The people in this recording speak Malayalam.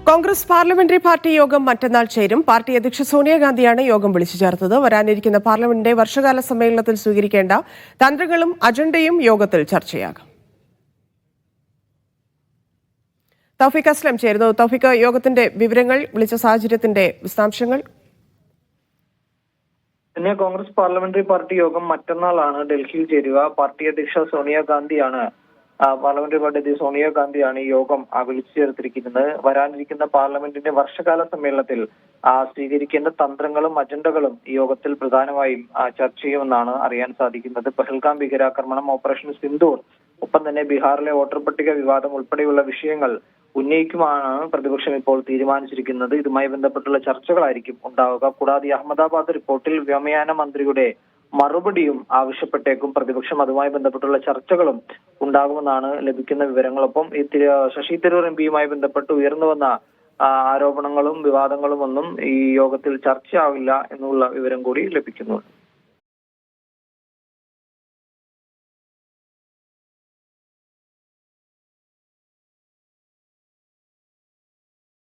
കോൺഗ്രസ് പാർലമെന്ററി പാർട്ടി യോഗം മറ്റന്നാൾ ചേരും. പാർട്ടി അധ്യക്ഷ സോണിയാഗാന്ധിയാണ് യോഗം വിളിച്ചു ചേർത്തത്. വരാനിരിക്കുന്ന പാർലമെന്റിന്റെ വർഷകാല സമ്മേളനത്തിൽ സ്വീകരിക്കേണ്ട തന്ത്രങ്ങളും അജണ്ടയും യോഗത്തിൽ ചർച്ചയാകും. തൗഫീഖ് അസ്ലം ചേരുന്നു. തൗഫീഖ്, യോഗത്തിന്റെ വിവരങ്ങൾ, വിളിച്ച സാഹചര്യത്തിന്റെ വിശദാംശങ്ങൾ. പിന്നെ കോൺഗ്രസ് പാർലമെന്ററി പാർട്ടി യോഗം മറ്റന്നാളാണ് ഡൽഹിയിൽ ചേരുക. പാർട്ടി അധ്യക്ഷ സോണിയാഗാന്ധിയാണ് പാർലമെന്ററി പാർട്ടി അധ്യക്ഷ സോണിയാഗാന്ധിയാണ് ഈ യോഗം വിളിച്ചു ചേർത്തിരിക്കുന്നത്. വരാനിരിക്കുന്ന പാർലമെന്റിന്റെ വർഷകാല സമ്മേളനത്തിൽ സ്വീകരിക്കേണ്ട തന്ത്രങ്ങളും അജണ്ടകളും ഈ യോഗത്തിൽ പ്രധാനമായും ചർച്ച ചെയ്യുമെന്നാണ് അറിയാൻ സാധിക്കുന്നത്. പഹൽഗാം ഭീകരാക്രമണം, ഓപ്പറേഷൻ സിന്ദൂർ, ഒപ്പം തന്നെ ബീഹാറിലെ വോട്ടർ പട്ടിക വിവാദം ഉൾപ്പെടെയുള്ള വിഷയങ്ങൾ ഉന്നയിക്കുമാണ് പ്രതിപക്ഷം ഇപ്പോൾ തീരുമാനിച്ചിരിക്കുന്നത്. ഇതുമായി ബന്ധപ്പെട്ടുള്ള ചർച്ചകളായിരിക്കും ഉണ്ടാവുക. കൂടാതെ അഹമ്മദാബാദ് റിപ്പോർട്ടിൽ വ്യോമയാന മന്ത്രിയുടെ മറുപടിയും ആവശ്യപ്പെട്ടേക്കും പ്രതിപക്ഷം. അതുമായി ബന്ധപ്പെട്ടുള്ള ചർച്ചകളും ഉണ്ടാകുമെന്നാണ് ലഭിക്കുന്ന വിവരങ്ങളൊപ്പം ഈ ശശി തരൂർ എംപിയുമായി ബന്ധപ്പെട്ട് ഉയർന്നു വന്ന ആരോപണങ്ങളും വിവാദങ്ങളും ഒന്നും ഈ യോഗത്തിൽ ചർച്ചയാവില്ല എന്നുള്ള വിവരം കൂടി ലഭിക്കുന്നു.